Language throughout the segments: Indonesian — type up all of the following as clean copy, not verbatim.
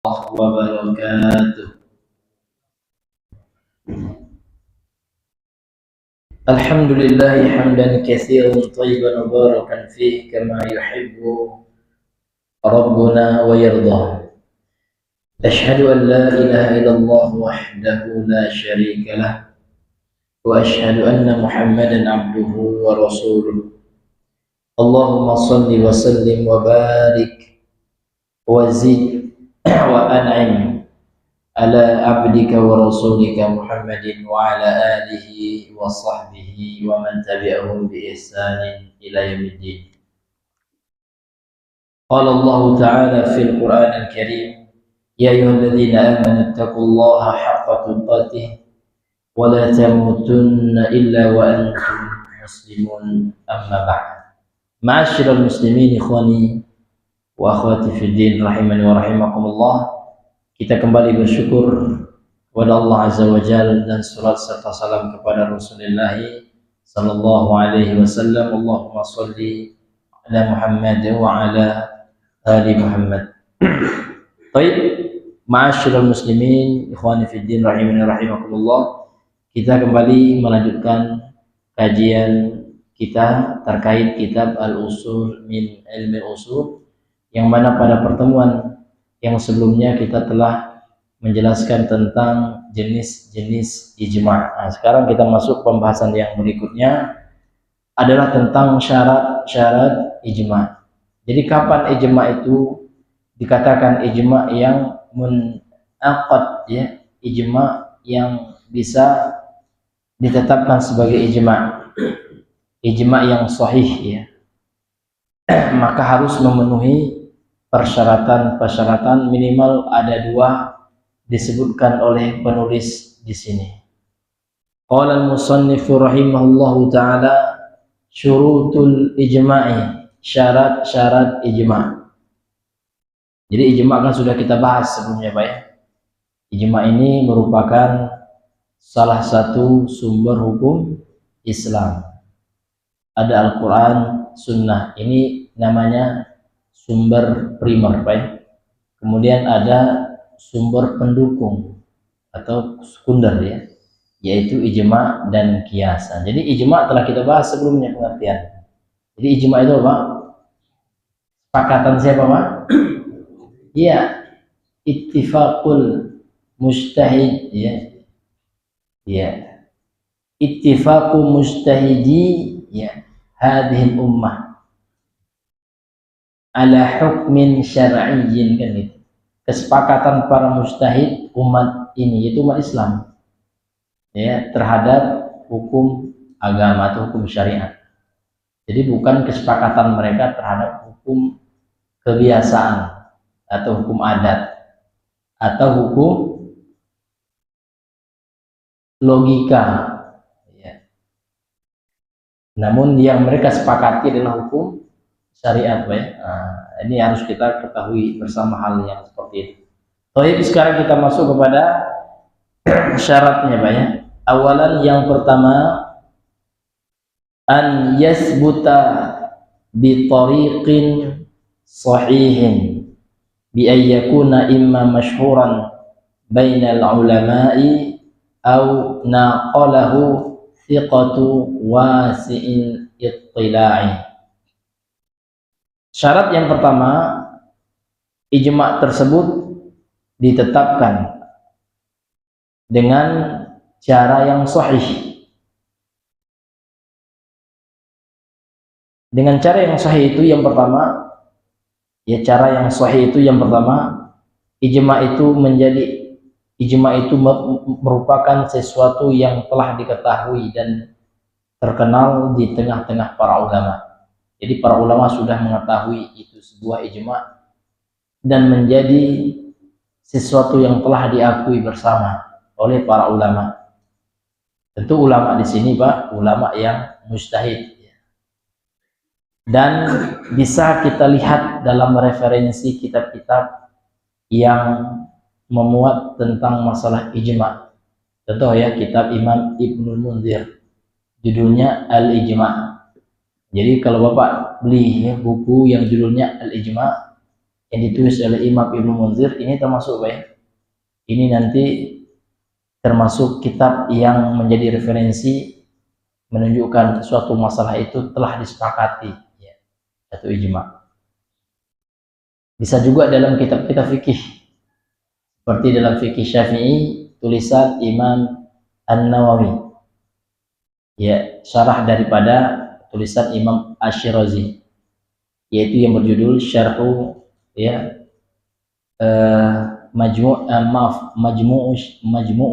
وبركاته. الحمد لله حمدا كثيرا طيبا مباركا فيه كما يحب ربنا ويرضى. أشهد أن لا إله إلا الله وحده لا شريك له، وأشهد أن محمدا عبده ورسوله. اللهم صل وسلم وبارك وزد وأنعم على عبدك ورسولك محمد وعلى آله وصحبه ومن تبعهم بإحسان إلى يوم الدين. قال الله تعالى في القرآن الكريم: يا أيها الذين آمنوا اتقوا الله حق تقاته ولا تموتن إلا وأنتم مسلمون. أما بعد. معاشر المسلمين إخواني wa akhwati fid din rahimani wa rahimakumullah. Kita kembali bersyukur kepada Allah Azza wa Jalla dan salat serta salam kepada Rasulullah sallallahu alaihi wasallam. Allahumma shalli ala Muhammad wa ala ali Muhammad. Baik, ma'asyiral muslimin, ikhwani fid din rahimani wa rahimakumullah. Kita kembali melanjutkan kajian kita terkait kitab Al-Usul min Ilmi Usul, yang mana pada pertemuan yang sebelumnya kita telah menjelaskan tentang jenis-jenis ijma'. Nah, sekarang kita masuk pembahasan yang berikutnya adalah tentang syarat-syarat ijma'. Jadi kapan ijma' itu dikatakan ijma' yang munaqad, ya, ijma' yang bisa ditetapkan sebagai ijma', ijma' yang sahih, ya. Maka harus memenuhi persyaratan minimal ada dua disebutkan oleh penulis di sini. Qala al-musannifu rahimahullahu taala syurutul ijma'i, syarat-syarat ijma'. Jadi ijma' kan sudah kita bahas sebelumnya, Pak, ya. Ijma' ini merupakan salah satu sumber hukum Islam. Ada Al-Qur'an, Sunnah. Ini namanya sumber primer, Pak, ya. Kemudian ada sumber pendukung atau sekunder, ya, yaitu ijma' dan kiasan. Jadi ijma' telah kita bahas sebelumnya pengertian. Jadi ijma' itu apa? Sepakatan siapa, Pak? Iya, ittifaqul mujtahid, ya. Ya. Ittifaqu mujtahidi, ya, hadhil ummah ala hukmin syar'iyyin, kan gitu. Kesepakatan para mujtahid umat ini, yaitu umat Islam, ya, terhadap hukum agama atau hukum syariat. Jadi bukan kesepakatan mereka terhadap hukum kebiasaan atau hukum adat atau hukum logika, ya. Namun yang mereka sepakati adalah hukum syariat, Pak, ya. Nah, ini harus kita ketahui bersama hal yang seperti itu. Baik, sekarang kita masuk kepada syaratnya, Pak, ya. Awalan, yang pertama, an yasbuta bi tariqin sahihin bi ayyakuna imma masyhuran bainal ulama'i au naqalahu thiqatu wasi'in ittila'i. Syarat yang pertama, ijma' tersebut ditetapkan dengan cara yang sahih. Dengan cara yang sahih itu yang pertama, ya, cara yang sahih itu yang pertama, ijma' itu merupakan sesuatu yang telah diketahui dan terkenal di tengah-tengah para ulama. Jadi para ulama sudah mengetahui itu sebuah ijma' dan menjadi sesuatu yang telah diakui bersama oleh para ulama. Tentu ulama di sini, Pak, ulama yang mujtahid. Dan bisa kita lihat dalam referensi kitab-kitab yang memuat tentang masalah ijma'. Contoh, ya, kitab Imam Ibnul Munzir, judulnya Al-Ijma'. Jadi kalau Bapak beli, ya, buku yang judulnya Al-Ijma', yang ditulis oleh Imam Ibnu Munzir ini termasuk ini nanti termasuk kitab yang menjadi referensi menunjukkan suatu masalah itu telah disepakati, ya, atau ijma. Bisa juga dalam kitab-kitab fikih, seperti dalam fikih Syafi'i tulisan Imam An-Nawawi, ya, syarah daripada tulisan Imam Asy-Syirazi, yaitu yang berjudul Syarhu, ya, Majmu'u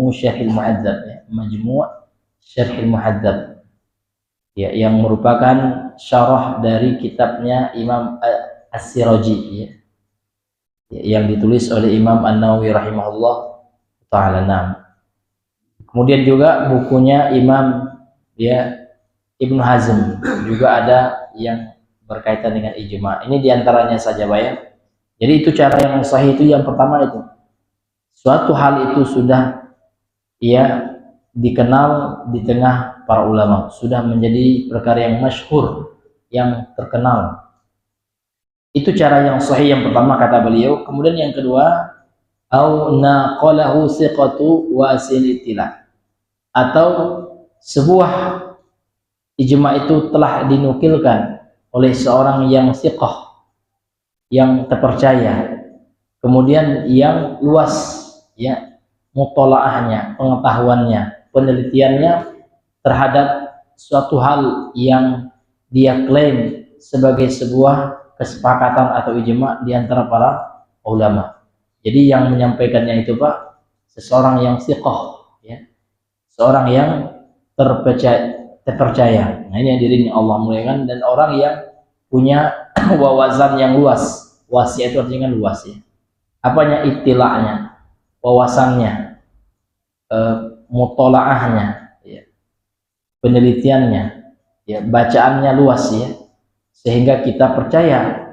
Syarhil Muhadzab, ya, Majmu' Syarhil Muhadzab, ya, yang merupakan syarah dari kitabnya Imam Asy-Syirazi, ya, yang ditulis oleh Imam An-Nawawi rahimahullah ta'ala. Kemudian juga bukunya Imam, ya, Ibnu Hazm juga ada yang berkaitan dengan ijma. Ini diantaranya saja, Pak, ya. Jadi itu cara yang sahih itu yang pertama itu. Suatu hal itu sudah, ya, dikenal di tengah para ulama, sudah menjadi perkara yang masyhur, yang terkenal. Itu cara yang sahih yang pertama kata beliau. Kemudian yang kedua, au naqalahu thiqatu wasilitilah, atau sebuah ijma itu telah dinukilkan oleh seorang yang thiqah, yang terpercaya, kemudian yang luas, ya, mutolaahnya, pengetahuannya, penelitiannya terhadap suatu hal yang dia klaim sebagai sebuah kesepakatan atau ijma di antara para ulama. Jadi yang menyampaikannya itu, Pak, seseorang yang thiqah, ya, seorang yang terpercaya. Nah, ini yang dirinya Allah muliakan, dan orang yang punya wawasan yang luas. Wasi itu artinya luas, ya. Apanya? Ittila'nya, wawasannya, mutolaahnya, ya, penelitiannya, ya, bacaannya luas, ya, sehingga kita percaya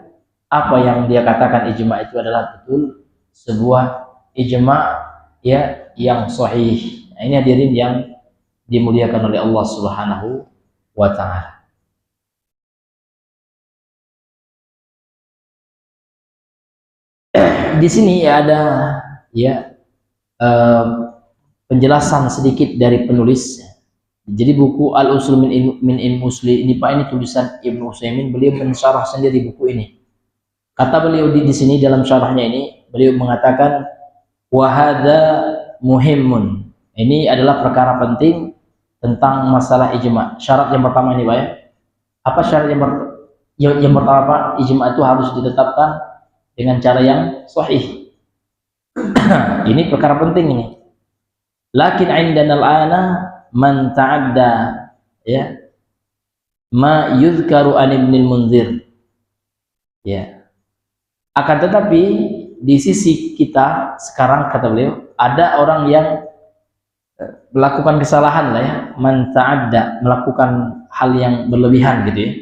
apa yang dia katakan ijma itu adalah betul sebuah ijma, ya, yang sahih. Nah, ini hadirin yang dimuliakan oleh Allah Subhanahu wa ta'ala. Di sini ada, ya, penjelasan sedikit dari penulis. Jadi buku Al-Usul min Ilmi Musli ini, Pak, ini tulisan Ibnu Utsaimin. Beliau mensyarah sendiri buku ini. Kata beliau di sini dalam syarahnya ini, beliau mengatakan wa hadza muhimmun. Ini adalah perkara penting tentang masalah ijma. Syarat yang pertama ini, Pak, ya. Apa syarat yang pertama, Pak? Ijma itu harus ditetapkan dengan cara yang sahih. Ini perkara penting ini. Lakin indana al-ana man ta'adda, ya, ma yuzkaru an Ibnul Munzir, ya. Akan tetapi di sisi kita sekarang, kata beliau, ada orang yang melakukan kesalahan lah, ya, man ta'adda, melakukan hal yang berlebihan gitu, ya.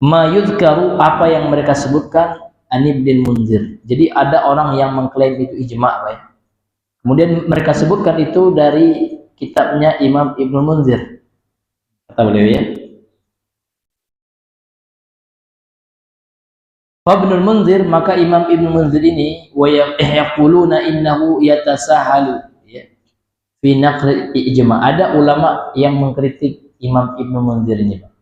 Ma yuzkaru, apa yang mereka sebutkan an Ibnul Munzir. Jadi ada orang yang mengklaim itu ijma, Pak, ya. Kemudian mereka sebutkan itu dari kitabnya Imam Ibnu Munzir, kata beliau, ya. Ibnul Munzir, maka Imam Ibnu Munzir ini wa yaquluna innahu yatasahalu, ya, fi naql ijma. Ada ulama yang mengkritik Imam Ibnu Munzir ini, Pak.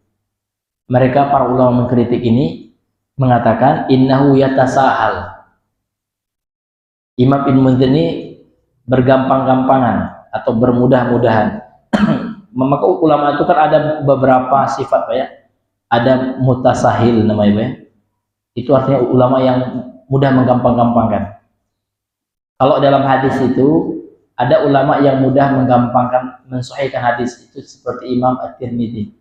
Mereka para ulama mengkritik ini, mengatakan innahu yatasahal. Imam Ibnu Munzir ini bergampang-gampangan atau bermudah-mudahan. Maka ulama itu kan ada beberapa sifat, Pak, ya. Ada mutasahil namanya, Pak, ya. Itu artinya ulama yang mudah menggampang-gampangkan. Kalau dalam hadis itu ada ulama yang mudah menggampangkan, mensahihkan hadis, itu seperti Imam At-Tirmidzi.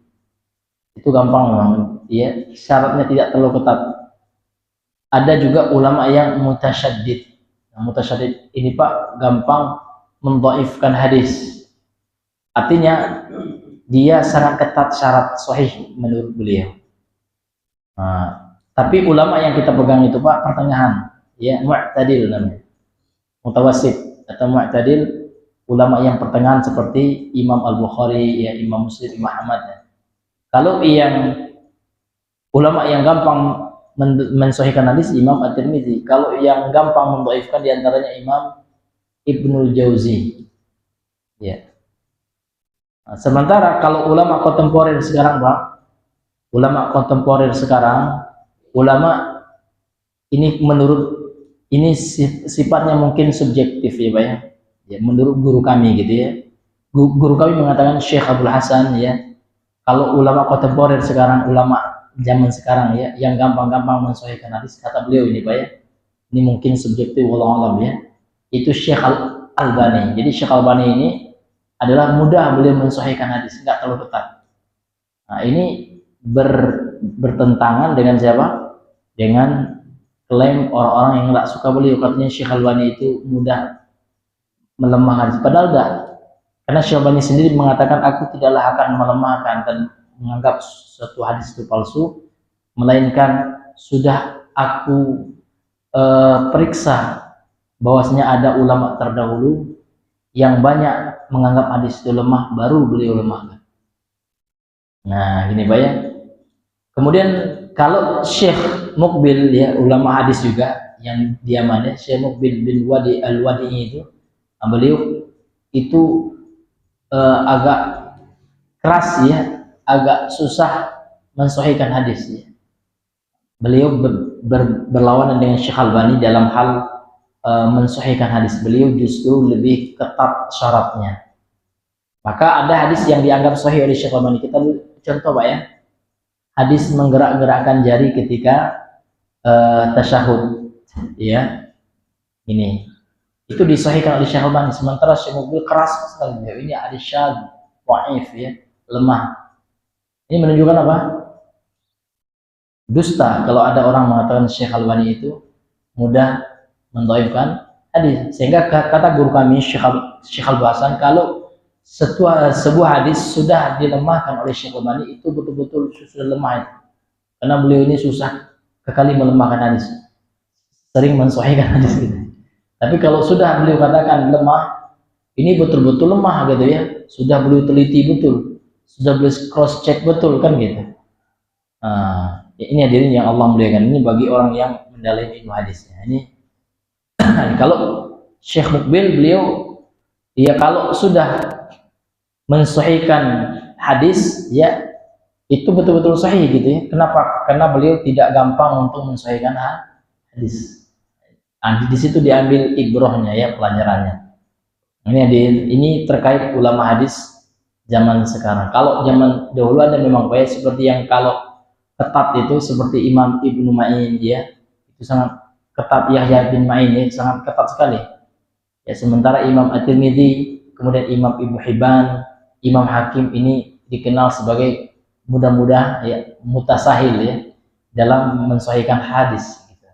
Itu gampang memang, ya, syaratnya tidak terlalu ketat. Ada juga ulama yang mutasyaddid. Nah, mutasyaddid ini, Pak, gampang mendhaifkan hadis. Artinya dia sangat ketat syarat sahih menurut beliau. Nah, tapi ulama yang kita pegang itu, Pak, pertengahan, ya, mu'tadil namanya, mutawassit atau mu'tadil, ulama yang pertengahan seperti Imam Al-Bukhari, ya, Imam Muslim, Imam Ahmad, ya. Kalau yang ulama yang gampang mensahihkan hadis Imam At-Tirmidzi. Kalau yang gampang mendhaifkan diantaranya Imam Ibnul Jauzi. Ya. Nah, sementara kalau ulama kontemporer sekarang, Pak, ulama ini menurut ini sifatnya mungkin subjektif ya, Pak ya. Ya, menurut guru kami gitu ya. Guru kami mengatakan Syekh Abdul Hasan ya. Kalau ulama kontemporer sekarang, ulama zaman sekarang ya, yang gampang-gampang mensahihkan hadis, kata beliau ini Pak ya. Ini mungkin subjektif wallahu alam ya. Itu Syekh Al-Albani. Jadi Syekh Al-Albani ini adalah mudah beliau mensahihkan hadis, enggak terlalu ketat. Nah, ini bertentangan dengan siapa? Dengan klaim orang-orang yang enggak suka beliau, katanya Syekh Al-Albani itu mudah melemahkan hadis. Padahal enggak. Karena Syekh Al-Albani sendiri mengatakan, aku tidaklah akan melemahkan dan menganggap suatu hadis itu palsu, melainkan sudah aku periksa bahwasanya ada ulama terdahulu yang banyak menganggap hadis itu lemah, baru beliau lemahkan. Nah, gini Pak ya. Kemudian kalau Syekh Muqbil ya, ulama hadis juga yang diamannya, Syekh Muqbil bin Wadi Al-Wadi'i itu, beliau itu agak keras ya, agak susah mensahihkan hadis ya. Beliau berlawanan dengan Syekh Al-Albani dalam hal mensahihkan hadis. Beliau justru lebih ketat syaratnya. Maka ada hadis yang dianggap sahih oleh Syekh Al-Albani. Kita contoh Pak ya, hadis menggerak-gerakkan jari ketika tasyahud ya, ini itu disahihkan oleh Syekh Al-Albani. Sementara Syekh Muqbil keras sekali, ini hadis syadz, dhaif ya, lemah. Ini menunjukkan apa? Dusta kalau ada orang mengatakan Syekh Al-Albani itu mudah mendhaifkan hadis. Sehingga kata guru kami Syekh Al-Hasan, kalau sebuah hadis sudah dilemahkan oleh Syekh Al-Albani, itu betul-betul sudah lemah itu. Karena beliau ini susah sekali melemahkan hadis, sering mensahihkan hadis gitu. Tapi kalau sudah beliau katakan lemah, ini betul-betul lemah gitu ya, sudah beliau teliti betul, sudah beliau cross check betul kan gitu. Ini hadirin yang Allah muliakan, ini bagi orang yang mendalami ilmu hadisnya. Ini kalau Syekh Muqbil, beliau ya kalau sudah mensahihkan hadis ya, itu betul-betul sahih gitu ya. Kenapa? Karena beliau tidak gampang untuk mensahihkan hadis. Di situ diambil ibrohnya ya, pelajarannya. Ini terkait ulama hadis zaman sekarang. Kalau zaman dahulu ada memang baik seperti yang kalau ketat itu seperti Imam Ibnu Ma'in ya, itu sangat ketat. Yahya bin Ma'in ini sangat ketat sekali ya. Sementara Imam At-Tirmidzi, kemudian Imam Ibnu Hibban, Imam Hakim ini dikenal sebagai mudah-mudah ya, mutasahil ya, dalam mensahihkan hadis gitu.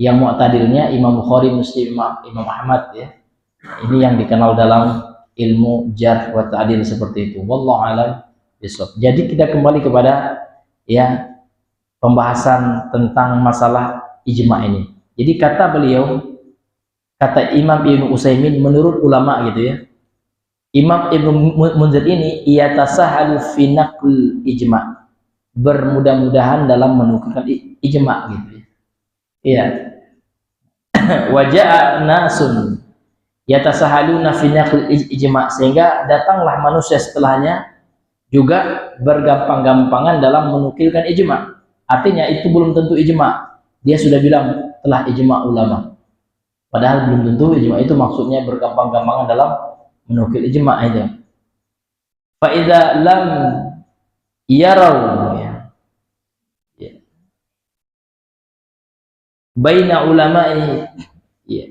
Yang mu'tadilnya Imam Bukhari, Muslim, Imam Ahmad ya, ini yang dikenal dalam ilmu jarh wa ta'dil seperti itu. Wallahu a'lam bishawab. Jadi kita kembali kepada ya pembahasan tentang masalah ijma ini. Jadi kata beliau, kata Imam Ibnu Utsaimin, menurut ulama gitu ya, Imam Ibnu Munzir ini ia tasahalu fi naql ijma, bermudah-mudahan dalam menukilkan ijma gitu ya. Iya. Wa ja'a nasun yatasahaluna fi naql ijma, sehingga datanglah manusia setelahnya juga bergampang-gampangan dalam menukilkan ijma. Artinya itu belum tentu ijma. Dia sudah bilang telah ijma ulama. Padahal belum tentu ijma itu maksudnya bergampang-gampangan dalam menukil ijma itu. Fa idza lam yarau ya, baina ulama'i ya,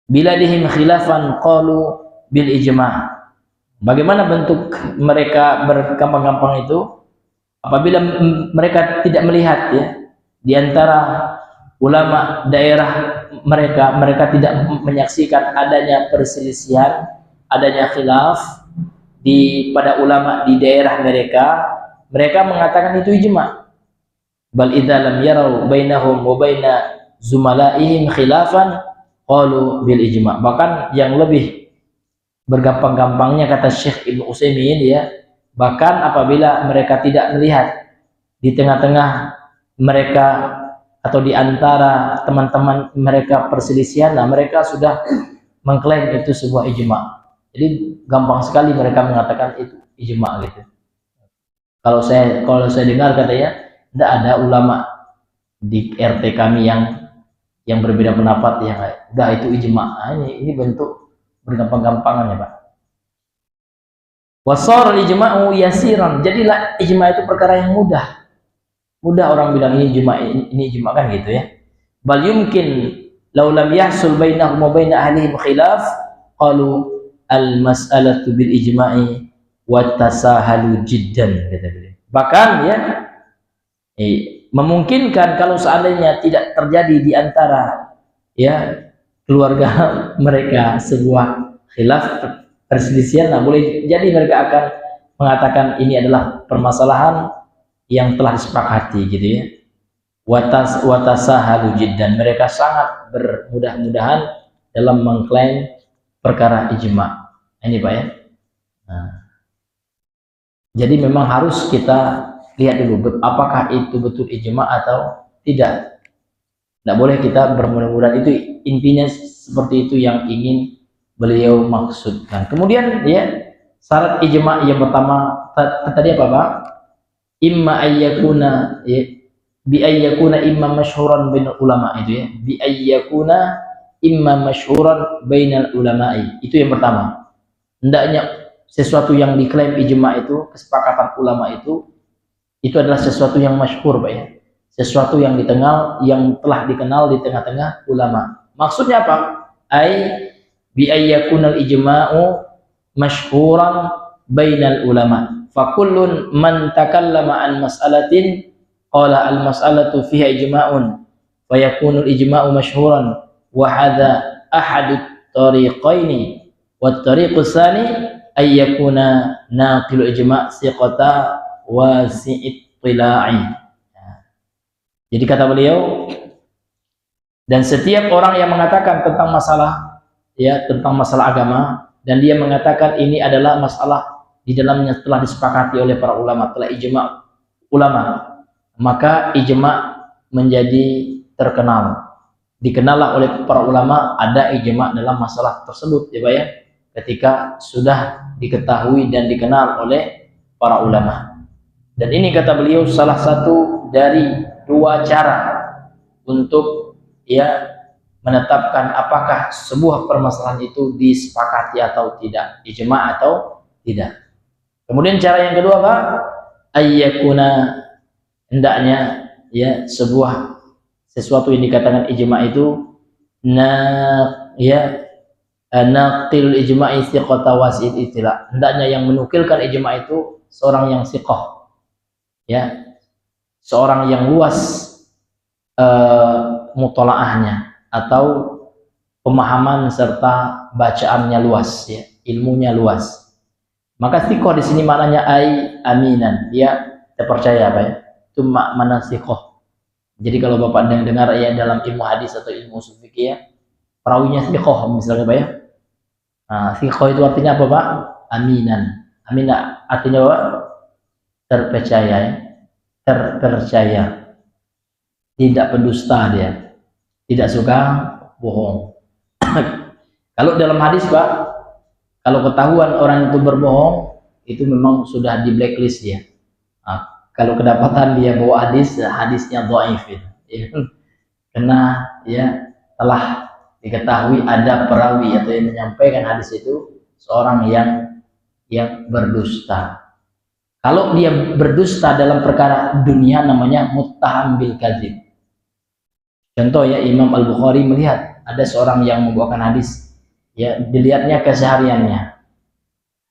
biladihim khilafan qalu bil ijma'. Bagaimana bentuk mereka bergampang-gampang itu? Apabila mereka tidak melihat ya, di antara ulama daerah mereka tidak menyaksikan adanya perselisihan, adanya khilaf pada ulama di daerah mereka mengatakan itu ijma'. Bal idza lam yarau bainahum wa baina zumalaihim khilafan qalu bil ijma'. Bahkan yang lebih bergampang-gampangnya kata Syekh Ibnu Utsaimin ya, bahkan apabila mereka tidak melihat di tengah-tengah mereka atau di antara teman-teman mereka perselisihan, nah mereka sudah mengklaim itu sebuah ijma. Jadi gampang sekali mereka mengatakan itu ijma gitu. Kalau saya dengar katanya tidak ada ulama di RT kami yang berbeda pendapat yang udah itu ijma. Nah, ini bentuk bergampang-gampangan ya Pak. Wasar ijma'u yasiran. Jadilah ijma itu perkara yang mudah. Mudah orang bilang ini ijma kan gitu ya. Bal yumkin law lam yahsul bainahum wa bain ahlihim khilaf qalu al mas'alatu bil ijma'i wa tasahalu jiddan kata beliau. Bahkan ya memungkinkan kalau seandainya tidak terjadi di antara ya keluarga mereka sebuah khilaf perselisihan, nah boleh jadi mereka akan mengatakan ini adalah permasalahan yang telah disepakati gitu ya. Watasahalu jiddan, mereka sangat bermudah-mudahan dalam mengklaim perkara ijma. Ini Pak ya. Nah, jadi memang harus kita lihat dulu apakah itu betul ijma atau tidak. Tidak boleh kita bermudah-mudahan, itu intinya seperti itu yang ingin beliau maksudkan. Kemudian ya syarat ijma yang pertama tadi apa Pak? Imma ayyakuna ya, bi ayyakuna imma masyhuran bainal ulama itu ya. Bi ayyakuna imma masyhuran bainal ulama'i. Itu yang pertama. Hendaknya sesuatu yang diklaim ijma itu, kesepakatan ulama itu adalah sesuatu yang masyhur Pak ya. Sesuatu yang telah dikenal di tengah-tengah ulama. Maksudnya apa? Ai bi ayyakunal ijma'u masyhuran bainal ulama. Fakullun man takallama an mas'alatin qala al mas'alatu fiha ijma'un fa yakunul ijma'u masyhuran wa hadha ahadut tariqaini wat tariqus tsani ay yakuna naqilu ijma' siqata wasi'it tila'i. Jadi kata beliau, dan setiap orang yang mengatakan tentang masalah agama dan dia mengatakan ini adalah masalah di dalamnya telah disepakati oleh para ulama, telah ijma ulama, maka ijma menjadi terkenal. Dikenallah oleh para ulama ada ijma dalam masalah tersebut ya Pak ya, ketika sudah diketahui dan dikenal oleh para ulama. Dan ini kata beliau salah satu dari dua cara untuk ya menetapkan apakah sebuah permasalahan itu disepakati atau tidak, ijma atau tidak. Kemudian cara yang kedua Pak, ayyakuna, hendaknya ya sesuatu yang dikatakan ijma itu naqil ijma'i thiqata wasid itila. Hendaknya yang menukilkan ijma itu seorang yang thiqah. Ya. Seorang yang luas mutolaahnya atau pemahaman serta bacaannya luas ya, ilmunya luas. Maka thiqah di sini maknanya aminan, dia terpercaya Pak ya. Itu makna thiqah. Jadi kalau Bapak dengar ya dalam ilmu hadis atau ilmu ushul fikih ya, perawinya thiqah misalnya Pak ya. Nah, thiqah itu artinya apa Pak? Aminan. Aminan artinya apa? Terpercaya ya. Terpercaya. Tidak pendusta dia. Tidak suka bohong. Kalau dalam hadis Pak, kalau ketahuan orang itu berbohong, itu memang sudah di blacklist dia. Nah, kalau kedapatan dia bawa hadisnya dhaif ya. Karena ya telah diketahui ada perawi atau yang menyampaikan hadis itu seorang yang berdusta. Kalau dia berdusta dalam perkara dunia namanya muttaham bil kadzib. Contoh ya, Imam Al-Bukhari melihat ada seorang yang membawakan hadis, ya dilihatnya kesehariannya.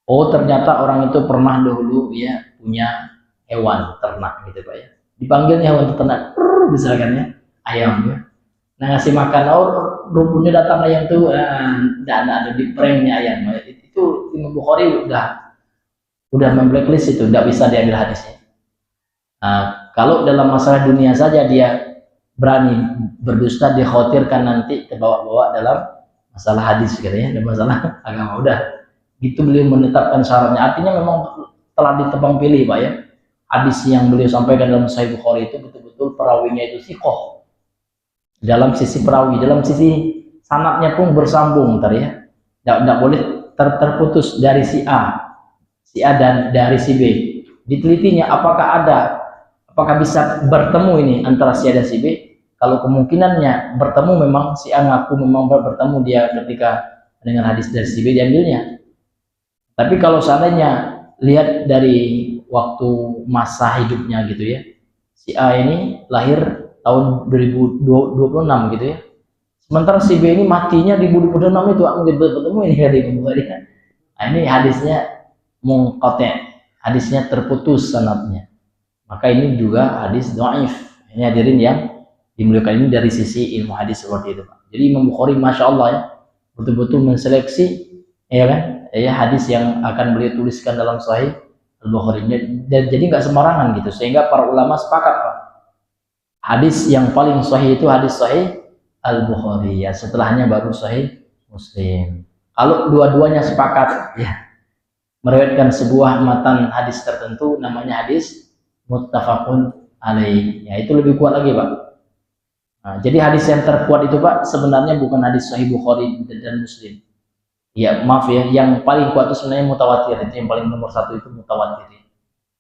Oh ternyata orang itu pernah dahulu ya punya hewan ternak gitu Pak ya. Dipanggilnya hewan ternak, misalkan ya ayam ya. Nah ngasih makan, rupanya datang ayam tuh, tidak ada di pranknya ayam. Itu Imam Bukhari udah memblacklist itu, tidak bisa diambil hadisnya. Nah, kalau dalam masalah dunia saja dia berani berdusta, dikhawatirkan nanti terbawa-bawa dalam masalah hadis katanya, dan masalah agama. Udah gitu beliau menetapkan syaratnya. Artinya memang telah ditebang pilih Pak ya, hadis yang beliau sampaikan dalam Sahih Bukhari itu betul-betul perawinya itu thiqah. Dalam sisi perawi, dalam sisi sanadnya pun bersambung ntar ya. Tidak boleh terputus dari si A dan dari si B. Ditelitinya apakah bisa bertemu ini antara si A dan si B. Kalau kemungkinannya bertemu, memang si A ngaku memang bertemu dia ketika dengan hadis dari si B diambilnya. Tapi kalau seandainya lihat dari waktu masa hidupnya gitu ya, si A ini lahir tahun 2026 gitu ya, sementara si B ini matinya di 2026 itu mungkin bertemu ini hari Bukhari. Nah, ini hadisnya munqati', hadisnya terputus sanadnya, maka ini juga hadis dhaif. Ini hadirin yang dimuliakan, ini dari sisi ilmu hadis seperti itu, Pak. Jadi Imam Bukhari masya Allah ya, betul-betul menseleksi ya kan, ya hadis yang akan beliau tuliskan dalam Sahih Al-Bukhari. Dan jadi nggak sembarangan gitu, sehingga para ulama sepakat, Pak, hadis yang paling sahih itu hadis Sahih Al-Bukhari ya, setelahnya baru Sahih Muslim. Kalau dua-duanya sepakat ya meriwayatkan sebuah matan hadis tertentu, namanya hadis muttafaqun alaih ya, itu lebih kuat lagi, Pak. Nah, jadi hadis yang terkuat itu, Pak, sebenarnya bukan hadis Sahih Bukhari dan Muslim. Ya maaf ya, yang paling kuat itu sebenarnya mutawatir, itu yang paling nomor satu itu mutawatir.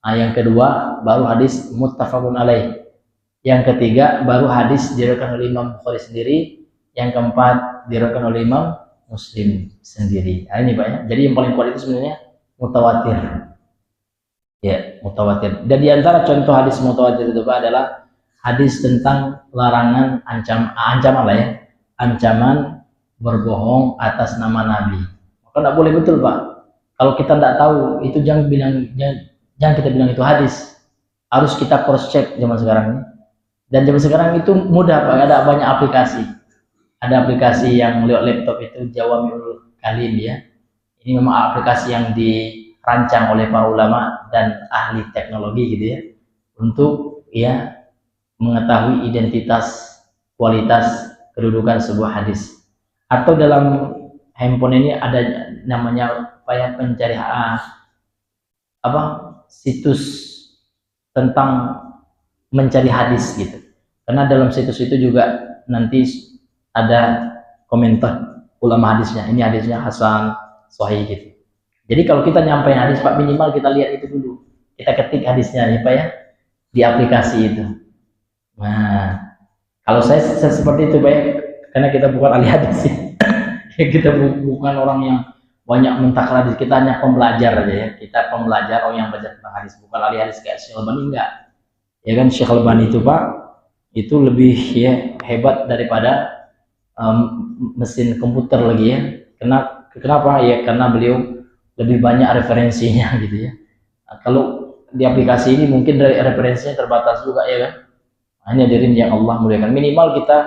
Nah, yang kedua baru hadis muttafaqun alaih. Yang ketiga baru hadis diriwayatkan oleh Imam Bukhari sendiri. Yang keempat diriwayatkan oleh Imam Muslim sendiri. Nah, ini Pak ya. Jadi yang paling kuat itu sebenarnya mutawatir. Ya, mutawatir. Dan diantara contoh hadis mutawatir itu, Pak, adalah hadis tentang larangan ancaman lah ya, ancaman berbohong atas nama Nabi. Maka tidak boleh, betul Pak. Kalau kita tidak tahu itu jangan kita bilang itu hadis. Harus kita cross check zaman sekarang ini. Dan zaman sekarang itu mudah, Pak. Ada banyak aplikasi. Ada aplikasi yang lewat laptop itu Jawami'ul Kalim ya. Ini memang aplikasi yang dirancang oleh para ulama dan ahli teknologi gitu ya, untuk ya mengetahui identitas, kualitas, kedudukan sebuah hadis. Atau dalam handphone ini ada namanya apa ya, pencari situs tentang mencari hadis gitu. Karena dalam situs itu juga nanti ada komentar ulama hadisnya. Ini hadisnya hasan, sahih gitu. Jadi kalau kita nyampein hadis, Pak, minimal kita lihat itu dulu. Kita ketik hadisnya ya, Pak ya, di aplikasi itu. Nah, kalau saya seperti itu, Pak, karena kita bukan ahli hadis ya. Kita bukan orang yang banyak mentakal hadis, kita hanya pembelajar aja ya. Kita pembelajar, orang yang belajar tentang hadis, bukan ahli hadis kayak Syekh Albani, enggak. Ya kan, Syekh Albani itu, Pak, itu lebih ya hebat daripada mesin komputer lagi ya. Kenapa? Ya karena beliau lebih banyak referensinya gitu ya. Nah, kalau di aplikasi ini mungkin referensinya terbatas juga ya kan. Hanya hadirin yang Allah muliakan, minimal kita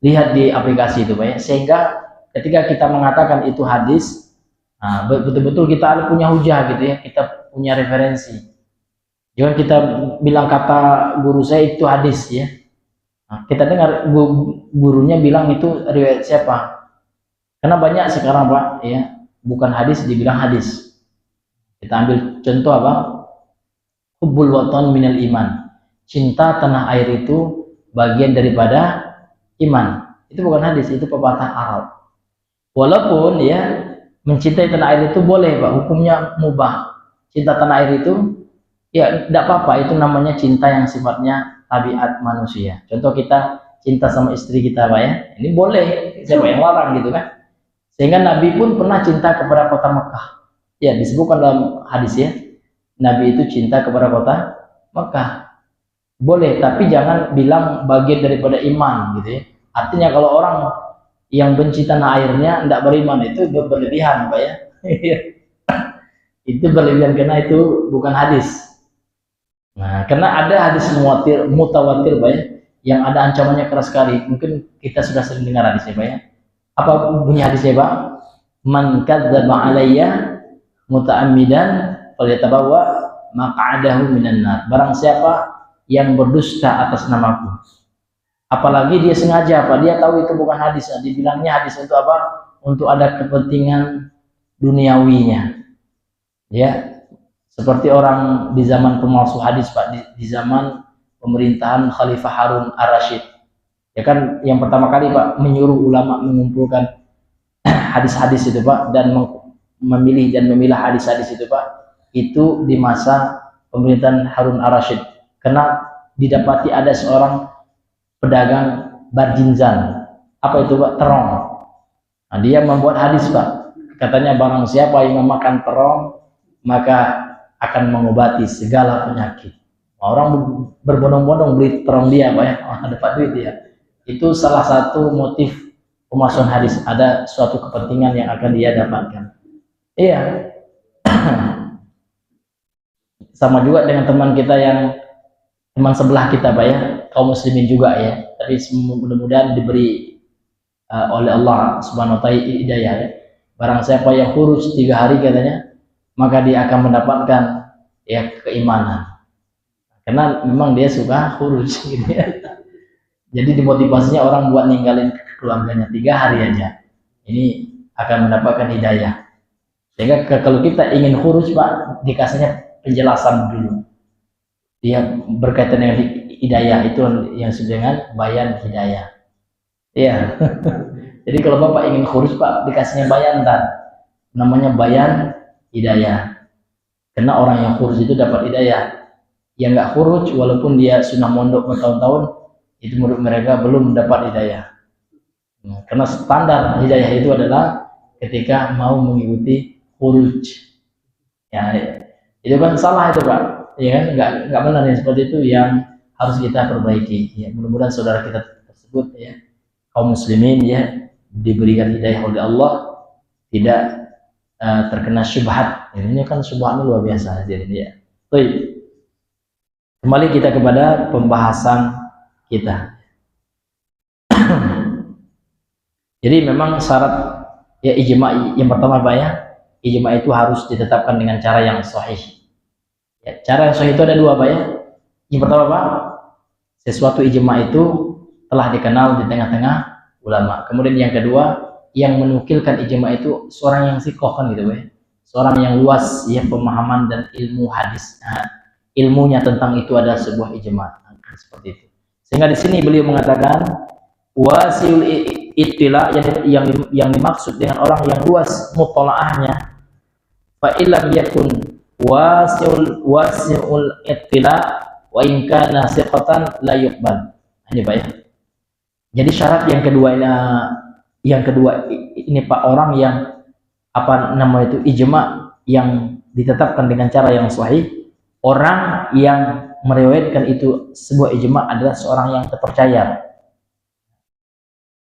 lihat di aplikasi itu, Pak ya, sehingga ketika kita mengatakan itu hadis, nah, betul-betul kita punya hujah gitu ya, kita punya referensi. Jangan kita bilang kata guru saya itu hadis ya. Nah, kita dengar gurunya bilang itu riwayat siapa. Karena banyak sekarang, Pak ya, bukan hadis dibilang hadis. Kita ambil contoh apa? Hubbul watan minal iman. Cinta tanah air itu bagian daripada iman. Itu bukan hadis, itu pepatah Arab. Walaupun ya mencintai tanah air itu boleh, Pak, hukumnya mubah. Cinta tanah air itu ya tidak apa-apa, itu namanya cinta yang sifatnya tabiat manusia. Contoh kita cinta sama istri kita, Pak ya, ini boleh, siapa yang larang gitu kan. Sehingga Nabi pun pernah cinta kepada kota Mekah. Ya disebutkan dalam hadis ya, Nabi itu cinta kepada kota Mekah. Boleh, tapi jangan bilang bagian daripada iman gitu ya. Artinya kalau orang yang benci tanah airnya tidak beriman, itu berlebihan, Pak ya. Itu berlebihan, karena itu bukan hadis. Nah, karena ada hadis mutawatir, Pak ya, yang ada ancamannya keras sekali. Mungkin kita sudah sering dengar hadisnya, Pak ya. Apa bunyi hadisnya, Pak? Man kadzdzaba alayya muta'ammidan falyatabawwa maq'adahu minan nar. Barang siapa yang berdusta atas namaku, apalagi dia sengaja, Pak, dia tahu itu bukan hadis, dibilangnya hadis untuk apa? Untuk ada kepentingan duniawinya ya, Seperti orang di zaman pemalsu hadis Pak, di zaman pemerintahan Khalifah Harun ar-Rasyid. Ya kan yang pertama kali Pak menyuruh ulama mengumpulkan hadis-hadis itu Pak, dan memilih dan memilah hadis-hadis itu Pak, itu di masa pemerintahan Harun ar-Rasyid. Karena didapati ada seorang pedagang barjinzan. Apa itu Pak? Terong. Nah, dia membuat hadis Pak. Katanya barang siapa yang memakan terong maka akan mengobati segala penyakit. Orang berbondong-bondong beli terong dia Pak ya, dapat duit dia. Itu salah satu motif pemalsuan hadis, ada suatu kepentingan yang akan dia dapatkan. Iya. Sama juga dengan teman kita yang teman sebelah kita Pak ya, kaum muslimin juga ya. Tapi mudah-mudahan diberi oleh Allah Subhanahu wa taala hidayah ya. Barang siapa yang kurus 3 hari katanya, maka dia akan mendapatkan ya keimanan. Karena memang dia suka kurus gitu ya. Jadi dimotivasinya orang buat ninggalin keluarganya 3 hari aja. Ini akan mendapatkan hidayah. Sehingga kalau kita ingin kurus Pak, dikasihnya penjelasan dulu. Dia berkaitan dengan hidayah, itu yang disebut dengan bayan hidayah. Iya. Jadi kalau Bapak ingin kurus Pak, dikasihnya bayan namanya bayan hidayah. Karena orang yang kurus itu dapat hidayah. Yang nggak kurus walaupun dia sudah mondok bertahun-tahun, itu menurut mereka belum dapat hidayah. Karena standar hidayah itu adalah ketika mau mengikuti khuruj. Ya, itu kan salah itu Pak. Ya kan, nggak benar yang seperti itu yang harus kita perbaiki. Ya, mudah-mudahan saudara kita tersebut ya, kaum muslimin ya, diberikan hidayah oleh Allah, tidak terkena syubhat. Ini kan syubhatnya luar biasa jadi ya. Baik. Kembali kita kepada pembahasan kita. Jadi memang syarat ya ijma yang pertama Pak ya, ijma itu harus ditetapkan dengan cara yang sahih. Ya, cara yang sahih itu ada 2 Pak ya. Yang pertama Pak, sesuatu ijma itu telah dikenal di tengah-tengah ulama. Kemudian yang kedua, yang menukilkan ijma itu seorang yang sikoh kan gitu Pak ya. Seorang yang luas ya pemahaman dan ilmu hadis. Nah, ilmunya tentang itu adalah sebuah ijma. Seperti itu. Sehingga di sini beliau mengatakan wasiul ittila yang dimaksud dengan orang yang luas mutalaahnya, fa illam yakun wasiul ittila wa in kana siqatan la yuqbal. Ini Pak ya. Jadi syarat yang kedua ini Pak, orang yang apa nama itu ijma yang ditetapkan dengan cara yang sahih, orang yang meriwayatkan itu sebuah ijma adalah seorang yang terpercaya.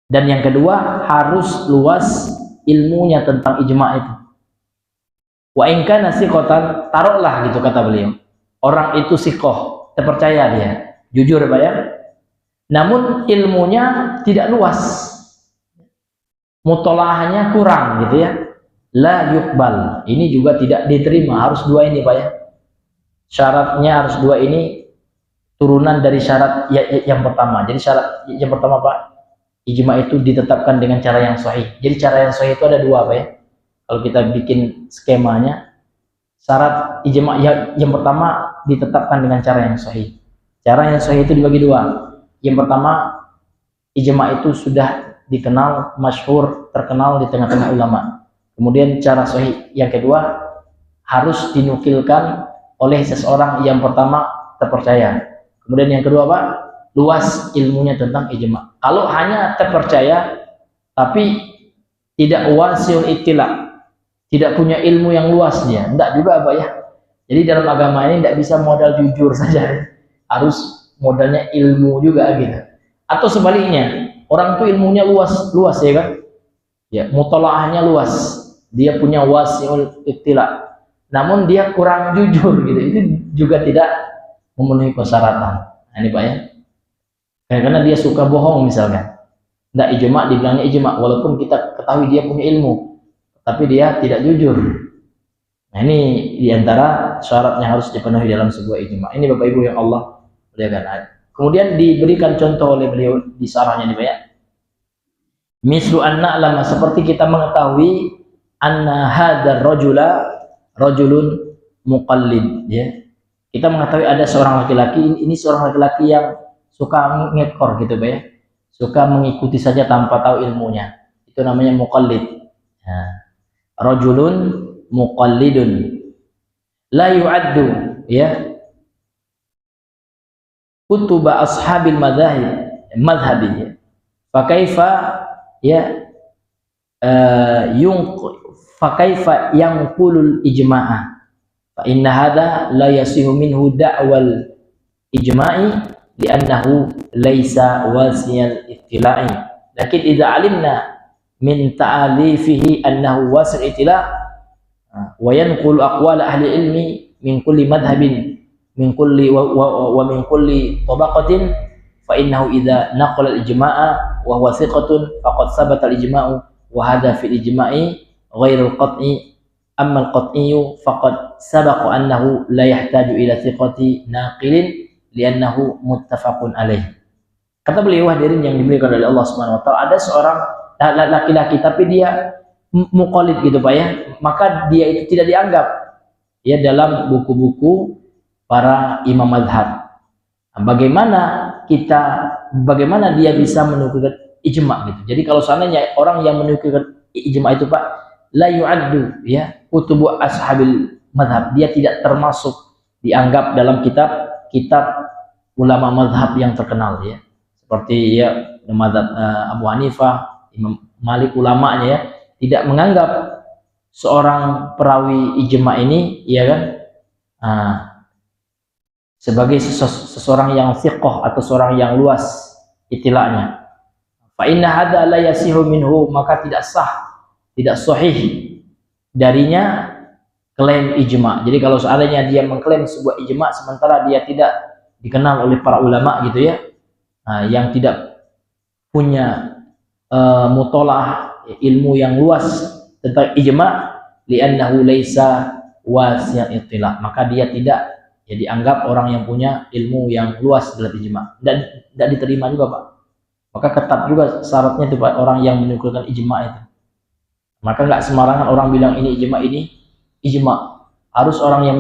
Dan yang kedua, harus luas ilmunya tentang ijma itu. Wa in kana siqatan, taruhlah gitu kata beliau, orang itu siqoh, terpercaya dia, jujur Pak ya. Namun ilmunya tidak luas, mutolaahnya kurang gitu ya. La yuqbal, ini juga tidak diterima. Harus 2 ini Pak ya. Syaratnya harus 2 ini, turunan dari syarat yang pertama. Jadi syarat yang pertama Pak, ijma itu ditetapkan dengan cara yang sahih. Jadi cara yang sahih itu ada 2 Pak ya. Kalau kita bikin skemanya, syarat ijma yang pertama ditetapkan dengan cara yang sahih. Cara yang sahih itu dibagi 2. Yang pertama, ijma itu sudah dikenal, masyhur, terkenal di tengah-tengah ulama. Kemudian cara sahih yang kedua, harus dinukilkan oleh seseorang yang pertama terpercaya. Kemudian yang kedua Pak, luas ilmunya tentang ijma. Kalau hanya terpercaya tapi tidak wasiul ittila, tidak punya ilmu yang luas dia, enggak juga Pak ya. Jadi dalam agama ini tidak bisa modal jujur saja, harus modalnya ilmu juga gitu. Atau sebaliknya, orang itu ilmunya luas ya kan, ya mutalaahnya luas, dia punya wasiul ittila, namun dia kurang jujur gitu, itu juga tidak memenuhi persyaratan. Nah, ini Pak ya. Karena dia suka bohong misalkan, tidak ijma, dibilangnya ijma, walaupun kita ketahui dia punya ilmu, tapi dia tidak jujur. Nah ini diantara syarat yang harus dipenuhi dalam sebuah ijma. Ini Bapak Ibu yang Allah muliakan. Kemudian diberikan contoh oleh beliau di sarahnya nih Pak ya. Mislu anna lama, seperti kita mengetahui anna hadar rajulun muqallid, ya. Kita mengetahui ada seorang laki-laki, ini seorang laki-laki yang suka ngekor gitu, Pak ya. Suka mengikuti saja tanpa tahu ilmunya. Itu namanya muqallid. Nah, rajulun muqallidun la yu'addu, ya, kutuba ashabil madhabi, ya. Fakaifa, ya, fakaifa yanqulul ijma'a fa inna hadha la yasihu minhu da'wal ijma'i li'annahu laysa wasiyal ittila'i, lakin idza alimna min ta'alifihi annahu wasi' ittila' wa yanqulu aqwal ahli ilmi min kulli madhhabin min kulli wa min kulli tabaqatin fa innahu idza naqala al-ijma'a wa huwa thiqatun faqad sabata al-ijma'u wa hadha fi al-ijma'i ghairu al-qat'i, amma al-qat'iyyu faqad sabaqa annahu la yahtaju ila thiqati naqilin li'annahu muttafaqun alaih. Kata beliau, hadirin yang dimuliakan oleh Allah Subhanahu wa taala, ada seorang laki-laki tapi dia muqallid gitu, Pak ya, maka dia itu tidak dianggap, ya, dalam buku-buku para imam mazhab. Bagaimana dia bisa menukilkan ijma gitu. Jadi kalau seandainya orang yang menukilkan ijma itu, Pak, la yu'addu, ya, kutubu ashabil mazhab, dia tidak termasuk dianggap dalam kitab ulama mazhab yang terkenal, ya. Seperti, ya, mazhab Abu Hanifah, Imam Malik, ulamanya, ya, tidak menganggap seorang perawi ijma ini, ya kan, sebagai seseorang yang thiqah atau seorang yang luas itilanya. Fa inna hadza la yasihu minhu, maka tidak sah, tidak sahih darinya klaim ijma. Jadi kalau seandainya dia mengklaim sebuah ijma sementara dia tidak dikenal oleh para ulama gitu, ya, yang tidak punya mutolaah, ilmu yang luas tentang ijma, li'annahu laisa wasi'an ittila', maka dia tidak, ya, dianggap orang yang punya ilmu yang luas dalam ijma, dan tidak diterima juga, Pak. Maka ketat juga syaratnya itu, Pak, orang yang menukilkan ijma itu. Maka nggak sembarangan orang bilang ini ijma, harus orang yang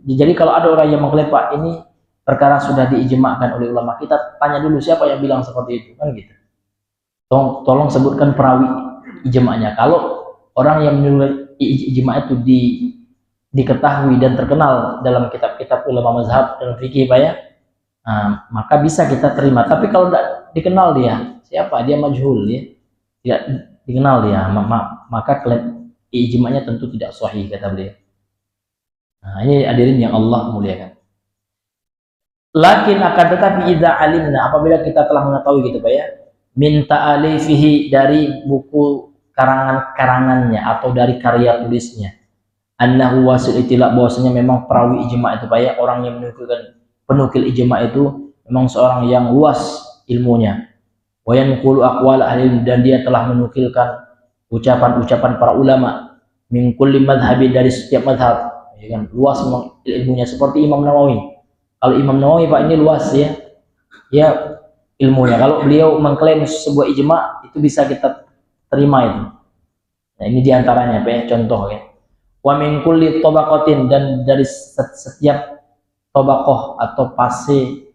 jadi kalau ada orang yang mengklaim, Pak, ini perkara sudah diijmakan oleh ulama, kita tanya dulu siapa yang bilang seperti itu, kan gitu. Tolong sebutkan perawi ijma'nya. Kalau orang yang menukilkan ijma itu diketahui dan terkenal dalam kitab-kitab ulama mazhab dan fikih, Pak ya, maka bisa kita terima. Tapi kalau tidak dikenal dia siapa, dia majhul, ya, tidak dikenal dia, maka klaim ijma'nya tentu tidak sahih, kata beliau. Ini hadirin yang Allah muliakan. Lakin akan tetapi idza alimna, apabila kita telah mengetahui gitu, Pak ya, min ta'alifihi, dari buku karangannya atau dari karya tulisnya, annahu wasil ittila', bahwasanya memang perawi ijma itu, Pak ya, orang yang penukil ijma itu memang seorang yang luas ilmunya. Wa yanqulu aqwal ahli, dan dia telah menukilkan ucapan-ucapan para ulama, min kulli madhhabin, dari setiap mazhab, ya kan, luas ilmunya, seperti Imam Nawawi. Kalau Imam Nawawi, Pak, ini luas, ya ilmunya. Kalau beliau mengklaim sebuah ijma, itu bisa kita terima itu. Nah, ini diantaranya, Pak ya, contoh, ya. Wa min kulli tabaqatin, dan dari setiap tabaqah atau fase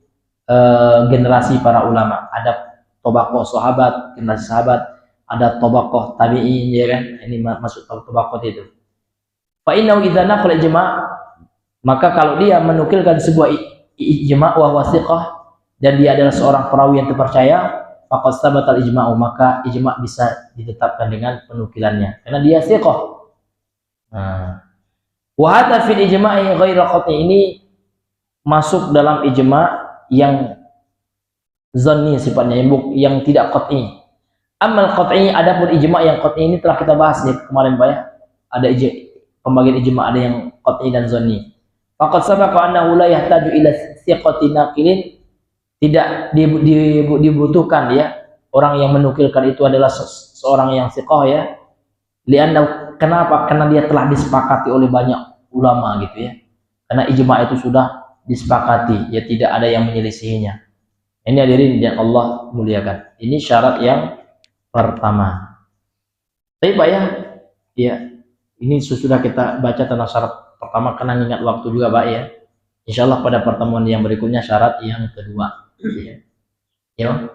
generasi para ulama. Ada tabaqah sahabat, generasi sahabat, ada tabaqah tabi'in, ya kan, ini masuk tabaqah itu. Fa innahu idza naqala ijma', maka kalau dia menukilkan sebuah ijma' wa wasiqah, dan dia adalah seorang perawi yang terpercaya, faqad sabatal ijma'u, maka ijma' bisa ditetapkan dengan penukilannya karena dia thiqah. Wa hadza fil ijma'i ghairu qat'i, ini masuk dalam ijma' yang zanni sifatnya, yang tidak qat'i. Amal qat'i, adapun ijma' yang qat'i ini telah kita bahas ya kemarin, Pak ya. Ada pembagian ijma', ada yang qat'i dan zanni. Faqad sabaqa annahu la yahtaju ila thiqati naqilin, tidak dibutuhkan, ya, orang yang menukilkan itu adalah seorang yang thiqah, ya. Lianna, kenapa? Karena dia telah disepakati oleh banyak ulama gitu, ya. Karena ijma' itu sudah disepakati, ya, tidak ada yang menyelisihinya. Ini hadirin yang Allah muliakan. Ini syarat yang pertama. Tapi, Pak ya, ini sudah kita baca tentang syarat pertama karena ingat waktu juga Pak ya. Insya Allah pada pertemuan yang berikutnya syarat yang kedua. Ya.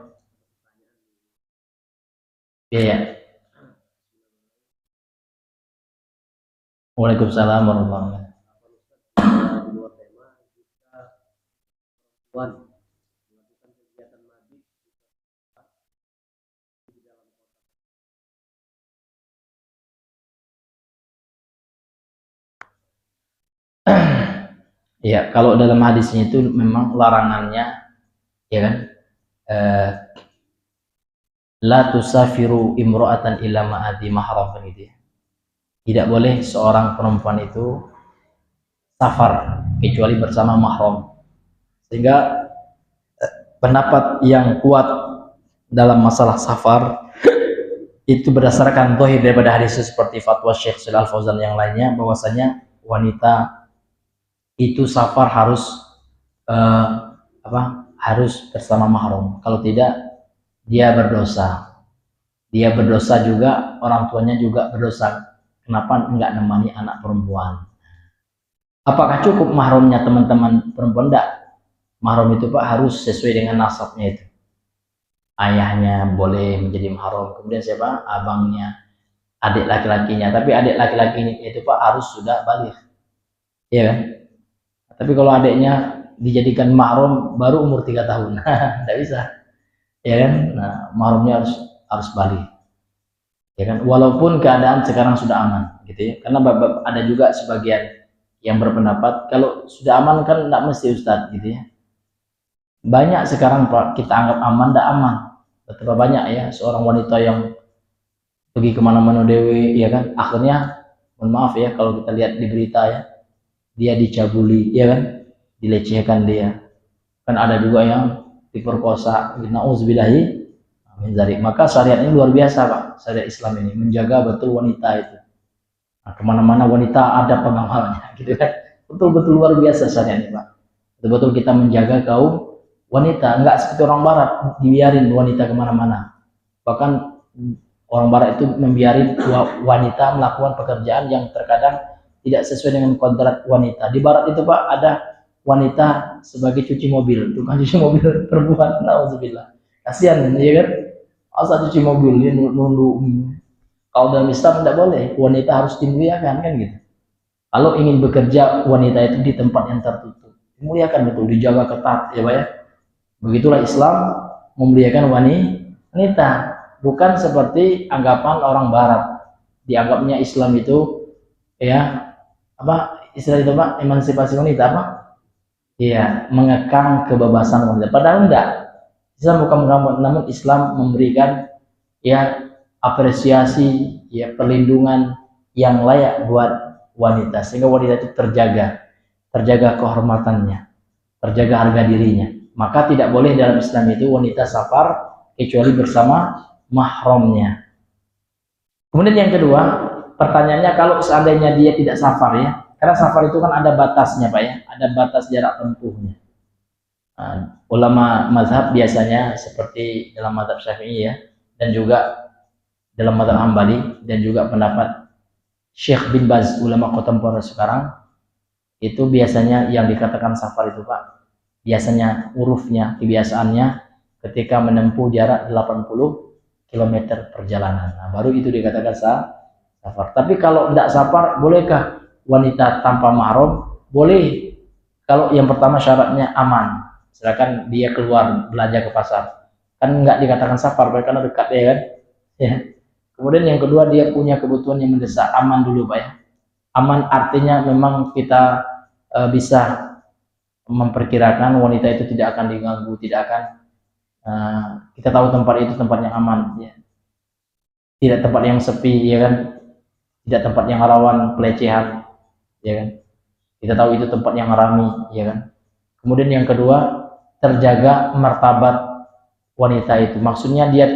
Ya. Waalaikumsalam warahmatullahi wabarakatuh. Ya, kalau dalam hadisnya itu memang larangannya, ya kan, la tusafiru imro'atan illa ma'adi mahram, gitu ya. Tidak boleh seorang perempuan itu safar kecuali bersama mahram. Sehingga pendapat yang kuat dalam masalah safar itu berdasarkan dohir daripada hadis seperti fatwa Syekh Shalal Fauzan yang lainnya, bahwasanya wanita itu safar harus harus bersama mahram. Kalau tidak dia berdosa. Dia berdosa juga, orang tuanya juga berdosa. Kenapa enggak nemani anak perempuan? Apakah cukup mahramnya teman-teman perempuan? Enggak. Mahram itu Pak harus sesuai dengan nasabnya itu. Ayahnya boleh menjadi mahram, kemudian siapa? Abangnya, adik laki-lakinya. Tapi adik laki-lakinya itu Pak harus sudah balik. Iya kan? Tapi kalau adiknya dijadikan mahram baru umur 3 tahun, tidak bisa. Ya kan? Nah, mahramnya harus balik. Ya kan? Walaupun keadaan sekarang sudah aman, gitu ya. Karena ada juga sebagian yang berpendapat kalau sudah aman kan tidak mesti Ustadz, gitu ya. Banyak sekarang Pak kita anggap aman, tidak aman. Betapa banyak ya seorang wanita yang pergi kemana-mana dewe, ya kan? Akhirnya, mohon maaf ya kalau kita lihat di berita ya, dia dicabuli, ya kan? Dilecehkan dia. Kan ada juga yang diperkosa, na'udzubillahi min dzalik. Maka syariat ini luar biasa Pak, syariat Islam ini menjaga betul wanita itu. Nah, kemana-mana wanita ada pengawalnya, gitu kan? Betul-betul luar biasa syariat ini Pak. Betul-betul kita menjaga kaum wanita, enggak seperti orang barat dibiarin wanita kemana-mana. Bahkan orang barat itu membiarin wanita melakukan pekerjaan yang terkadang tidak sesuai dengan kodrat wanita. Di barat itu Pak ada wanita sebagai cuci mobil, tukang cuci mobil perempuan. Nauzubillah, kasihan ya kan, asal cuci mobil dia nunduk. Kalau dalam Islam tidak boleh, wanita harus dimuliakan kan gitu. Kalau ingin bekerja wanita itu di tempat yang tertutup, dimuliakan betul, dijaga ketat ya Pak ya. Begitulah Islam memuliakan wanita, bukan seperti anggapan orang barat. Dianggapnya Islam itu ya apa istilah itu Pak, emansipasi wanita apa? Iya, mengekang kebebasan wanita. Padahal enggak. Islam bukan mengekang, namun Islam memberikan ya apresiasi, ya perlindungan yang layak buat wanita, sehingga wanita itu terjaga kehormatannya, terjaga harga dirinya. Maka tidak boleh dalam Islam itu wanita safar kecuali bersama mahramnya. Kemudian yang kedua, pertanyaannya kalau seandainya dia tidak safar ya, karena safar itu kan ada batasnya Pak ya, ada batas jarak tempuhnya. Nah, ulama mazhab biasanya seperti dalam mazhab Syafi'i ya, dan juga dalam mazhab Hambali, dan juga pendapat Syekh bin Baz, ulama kontemporer sekarang, itu biasanya yang dikatakan safar itu Pak, biasanya urufnya, kebiasaannya ketika menempuh jarak 80 km perjalanan. Nah, baru itu dikatakan safar. Tapi kalau tidak safar, bolehkah wanita tanpa mahram? Boleh. Kalau yang pertama syaratnya aman. Silakan dia keluar belanja ke pasar. Kan nggak dikatakan safar, karena dekat ya kan. Ya. Kemudian yang kedua dia punya kebutuhan yang mendesak, aman dulu Pak ya. Aman artinya memang kita bisa memperkirakan wanita itu tidak akan diganggu, tidak akan kita tahu tempat itu tempat yang aman ya. Tidak tempat yang sepi ya kan, tidak tempat yang rawan pelecehan ya kan, kita tahu itu tempat yang ramai ya kan. Kemudian yang kedua, terjaga martabat wanita itu, maksudnya dia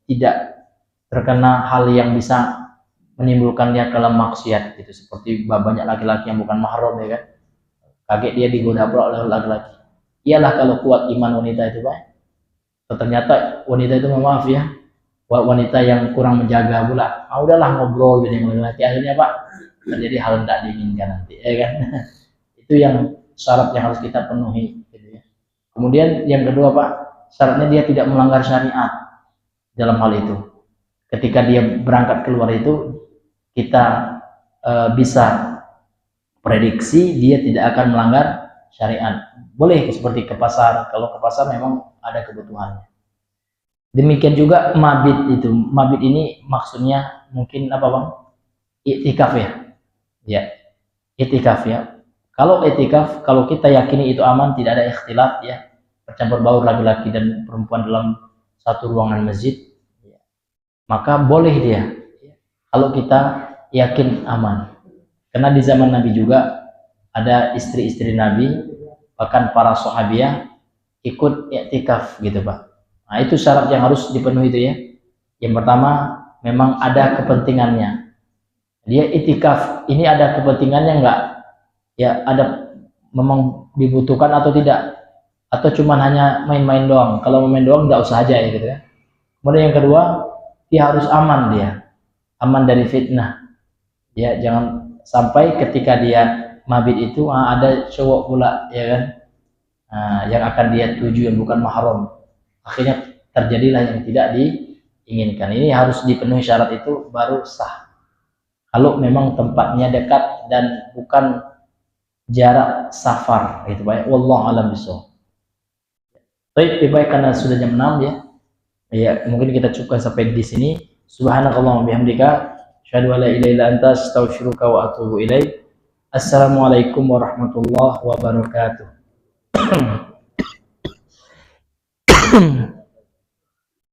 tidak terkena hal yang bisa menimbulkannya dalam maksiat gitu, seperti banyak laki-laki yang bukan mahram ya kan, kaget dia digoda pula oleh laki-laki. Iyalah kalau kuat iman wanita itu Pak. Ternyata wanita itu maaf ya, wanita yang kurang menjaga pula. Udahlah ngobrol dengan laki-laki, akhirnya Pak terjadi hal tidak diinginkan nanti, ya kan? Itu yang syarat yang harus kita penuhi, gitu ya. Kemudian yang kedua Pak, syaratnya dia tidak melanggar syariat dalam hal itu. Ketika dia berangkat keluar itu, kita bisa prediksi dia tidak akan melanggar syariat. Boleh seperti ke pasar, kalau ke pasar memang ada kebutuhannya. Demikian juga mabit itu. Mabit ini maksudnya mungkin apa Bang? Iktikaf ya. Ya, iktikaf ya. Kalau iktikaf, kalau kita yakini itu aman, tidak ada ikhtilat ya, bercampur baur laki-laki dan perempuan dalam satu ruangan masjid, ya, maka boleh dia. Kalau kita yakin aman. Karena di zaman Nabi juga ada istri-istri Nabi, bahkan para sahabiah ikut iktikaf gitu Pak. Nah itu syarat yang harus dipenuhi itu ya. Yang pertama memang ada kepentingannya. Dia iktikaf ini ada kepentingannya enggak? Ya ada memang dibutuhkan atau tidak? Atau cuman hanya main-main doang? Kalau main doang enggak usah aja ya gitu ya. Kemudian yang kedua dia harus aman dia. Aman dari fitnah. Ya jangan sampai ketika dia mabit itu ada cowok pula ya kan. Yang akan dia tuju yang bukan mahram, akhirnya terjadilah yang tidak diinginkan. Ini harus dipenuhi syarat itu baru sah. Kalau memang tempatnya dekat dan bukan jarak safar, itu baik. Wallahu a'lam bishawab. Baik, karena sudah jam 6 ya. Ya, mungkin kita cukupkan sampai di sini. Subhanakallahumma bihamdika, asyhadu an la ilaha illa anta, astaghfiruka wa atubu ilaik. Assalamualaikum warahmatullahi wabarakatuh.